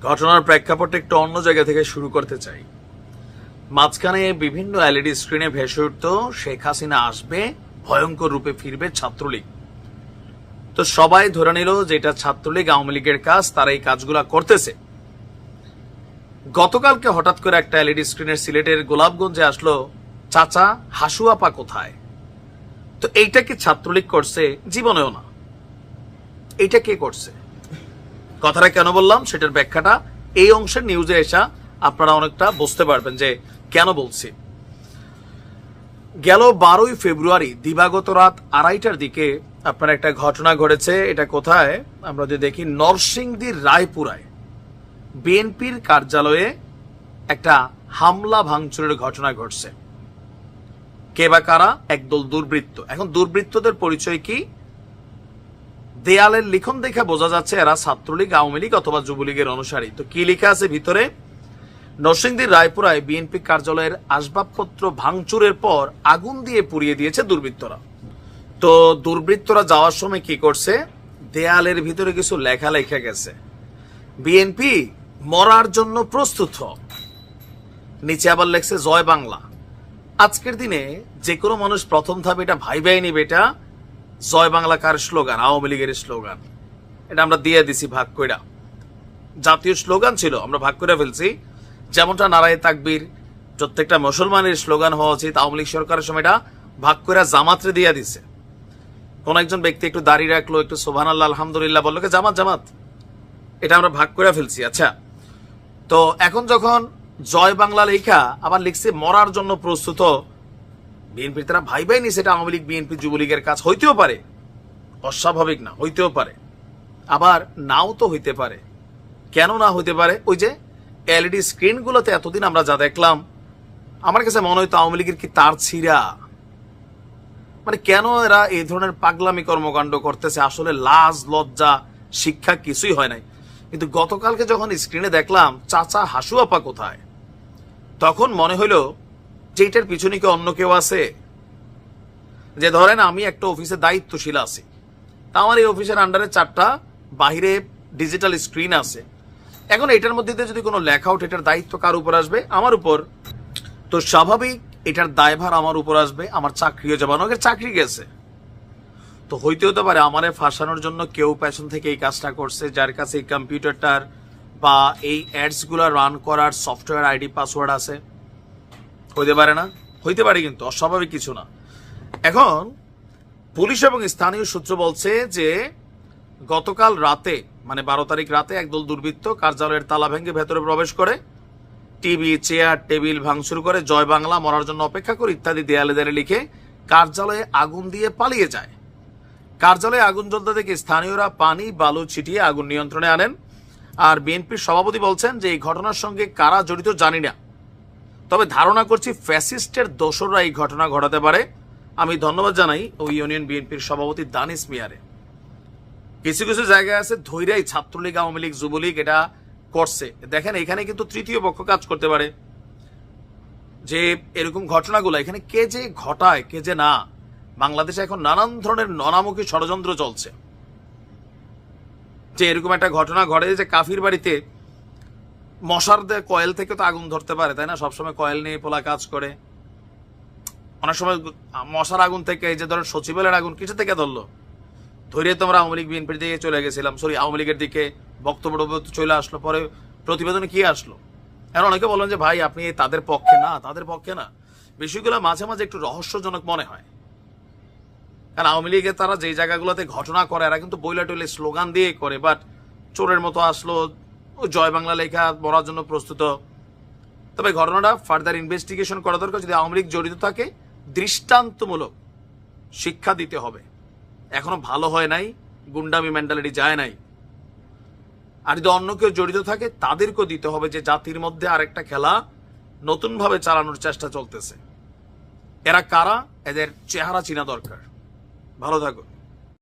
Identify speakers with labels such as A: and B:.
A: ঘটনার প্রেক্ষাপটে একটু অন্য জায়গা থেকে শুরু করতে চাই। মাঝখানে বিভিন্ন এলইডি স্ক্রিনে ভেসে উঠত শেখ হাসিনা আসবে, ভয়ঙ্কর রূপে ফিরবে ছাত্রলীগ। তো সবাই ধরে নিল যে এটা ছাত্রলীগ আওয়ামী লীগের কাজ, তারা এই কাজগুলা করতেছে। গতকালকে হঠাৎ করে একটা এলইডি স্ক্রিনের সিলেটের গোলাপগঞ্জে আসলো, চাচা হাসু আপা কোথায়? তো এইটা কি ছাত্রলীগ করছে? জীবনেও না। এইটা কে করছে? কথাটা কেন বললাম সেটার ব্যাখ্যাটা এই অংশের নিউজে এসা আপনারা অনেকটা বুঝতে পারবেন যে কেন বলছি। গেল 12ই ফেব্রুয়ারি দিবাগত রাত 2:30টার দিকে আপনার একটা ঘটনা ঘটেছে। এটা কোথায় আমরা যদি দেখি, নরসিংদীর রায়পুরায় বিএনপির কার্যালয়ে একটা হামলা ভাঙচুরের ঘটনা ঘটছে। কে বা কারা? একদল দুর্বৃত্ত। এখন দুর্বৃত্তদের পরিচয় কি? দেয়ালের লিখন দেখে বোঝা যাচ্ছে এরা ছাত্রলীগ, আওয়ামী লীগ অথবা যুবলীগের অনুসারী। তো কি লেখা আছে ভিতরে? নরসিংদীর রায়পুরায় বিএনপি কার্যালয়ের আসবাবপত্র ভাঙচুরের পর আগুন দিয়ে পুড়িয়ে দিয়েছে দুর্বৃত্তরা। তো দুর্বৃত্তরা যাওয়ার সময় কি করছে? দেয়ালের ভিতরে কিছু লেখা লেখা গেছে, বিএনপি মরার জন্য প্রস্তুত হোক। নিচে আবার লেখছে জয় বাংলা। আজকের দিনে যে কোনো মানুষ প্রথম ধাপ এটা ভাই নিবে, এটা জয় বাংলা কার স্লোগান? আওয়ামী লীগের স্লোগান। এটা আমরা দিয়ে দিছি ভাগ কইরা। জাতীয় স্লোগান ছিল, আমরা ভাগ করে ফেলছি। যেমনটা নারায়ে তাকবীর প্রত্যেকটা মুসলমানের স্লোগান হওয়া উচিত, আওয়ামী লীগ সরকারের সময় এটা ভাগ করে জামাতরে দিয়ে দিছে। কোন একজন ব্যক্তি একটু দাঁড়িয়ে রাখলো, একটু সুবহানাল্লাহ আলহামদুলিল্লাহ বললো, জামাত জামাত, এটা আমরা ভাগ করে ফেলছি। আচ্ছা, তো এখন যখন জয় বাংলা লেখা আবার লিখছে মরার জন্য প্রস্তুত, বিএনপির তারা ভাই নিছে এটা আওয়ামী লীগ, বিএনপি, যুবলীগের কাজ। হইতেও পারে, অস্বাভাবিক না, হইতেও পারে, আবার নাও তো হইতে পারে। কেন না হইতে পারে? ওই যে এলইডি স্ক্রিনগুলোতে এতদিন আমরা যা দেখলাম, আমার কাছে মনে হইতো আওয়ামী লীগের কি তার ছিঁড়া। মানে কেন এরা এই ধরনের পাগলামি কর্মকাণ্ড করতেছে? আসলে লাজ লজ্জা শিক্ষা কিছুই হয় নাই। কিন্তু গতকালকে যখন স্ক্রিনে দেখলাম চাচা হাসু আপা কোথায়, তখন মনে হইল যে এটার পিছনে কি অন্য কেউ আছে। যে ধরেন আমি একটা অফিসে দায়িত্বশীল আছি, তা আমার এই অফিসের আন্ডারে 4টা বাহিরে ডিজিটাল স্ক্রিন আছে। এখন এটার মধ্যে যদি কোনো লেখা ওঠে, এটার দায়িত্ব কার উপর আসবে? আমার উপর। তো স্বাভাবিক এটার দায়ভার আমার উপর আসবে, আমার চাকরিও যাবে। অনেকের চাকরি গেছে, তো হইতে হতে পারে আমারে ফাঁসানোর জন্য কেউ পেছন থেকে এই কাজটা করছে, যার কাছে এই কম্পিউটারটার বা এই অ্যাডস গুলা রান করার সফটওয়্যার আইডি পাসওয়ার্ড আছে। হইতে পারে না? হইতে পারে, কিন্তু অস্বাভাবিক কিছু না। এখন পুলিশ এবং স্থানীয় সূত্র বলছে যে গতকাল রাতে, মানে 12 তারিখ রাতে একদল দুর্বৃত্ত কার্যালয়ের তালা ভেঙে ভেতরে প্রবেশ করে টিভি, চেয়ার, টেবিল ভাঙচুর করে জয় বাংলা, মরার জন্য অপেক্ষা করে ইত্যাদি দেয়ালে দেয়ালে লিখে কার্যালয়ে আগুন দিয়ে পালিয়ে যায়। কার্যালয়ে আগুন জ্বলতে দেখে স্থানীয়রা পানি বালু ছিটিয়ে আগুন নিয়ন্ত্রণে আনেন। আর বিএনপির সভাপতি বলছেন যে এই ঘটনার সঙ্গে কারা জড়িত জানি না, তবে ধারণা করছি ফ্যাসিস্টের দোসররা এই ঘটনা ঘটাতে পারে। আমি ধন্যবাদ জানাই ওই ইউনিয়ন বিএনপির সভাপতি দানিশ মিয়ারে। কিছু কিছু জায়গায় আছে ধৈর্যই ছাত্রলীগ, আওয়ামী লীগ, যুবলীগ এটা করছে। দেখেন এখানে কিন্তু তৃতীয় পক্ষ কাজ করতে পারে, যে এরকম ঘটনাগুলো এখানে কে যে ঘটায় কে যে না। বাংলাদেশে এখন নানান ধরনের নানামুখী ষড়যন্ত্র চলছে। যে এরকম একটা ঘটনা ঘটে যে কাফির বাড়িতে মশার কয়েল থেকে তো আগুন ধরতে পারে, তাই না? সবসময় কয়েল নিয়ে পোলা কাজ করে। অনেক সময় মশার আগুন থেকে, এই যে ধরেন সচিবালয়ের আগুন কিসে থেকে ধরলো? ধরে তোমরা আওয়ামী লীগ বিএনপির দিকে চলে গেছিলাম, সরি আওয়ামী লীগের দিকে বক্তব্য চলে আসলো, পরে প্রতিবেদনে কি আসলো? এখন অনেকে বলেন যে ভাই আপনি তাদের পক্ষে না, তাদের পক্ষে না। বিষয়গুলো মাঝে মাঝে একটু রহস্যজনক মনে হয়। কারণ আওয়ামী লীগের তারা যে জায়গাগুলোতে ঘটনা করে এরা কিন্তু বইলা টইলে স্লোগান দিয়ে করে, বাট চোরের মতো আসলো, ও জয় বাংলা লেখা মরার জন্য প্রস্তুত। তবে ঘটনাটা ফার্দার ইনভেস্টিগেশন করা দরকার। যদি আওয়ামী লীগ জড়িত থাকে দৃষ্টান্তমূলক শিক্ষা দিতে হবে। এখনো ভালো হয় নাই, গুন্ডামি মেন্টালিটি যায় নাই। আর যদি অন্য কেউ জড়িত থাকে তাদেরকেও দিতে হবে, যে জাতির মধ্যে আরেকটা খেলা নতুন ভাবে চালানোর চেষ্টা চলতেছে। এরা কারা, এদের চেহারা চিনা দরকার। ভালো থাকুন।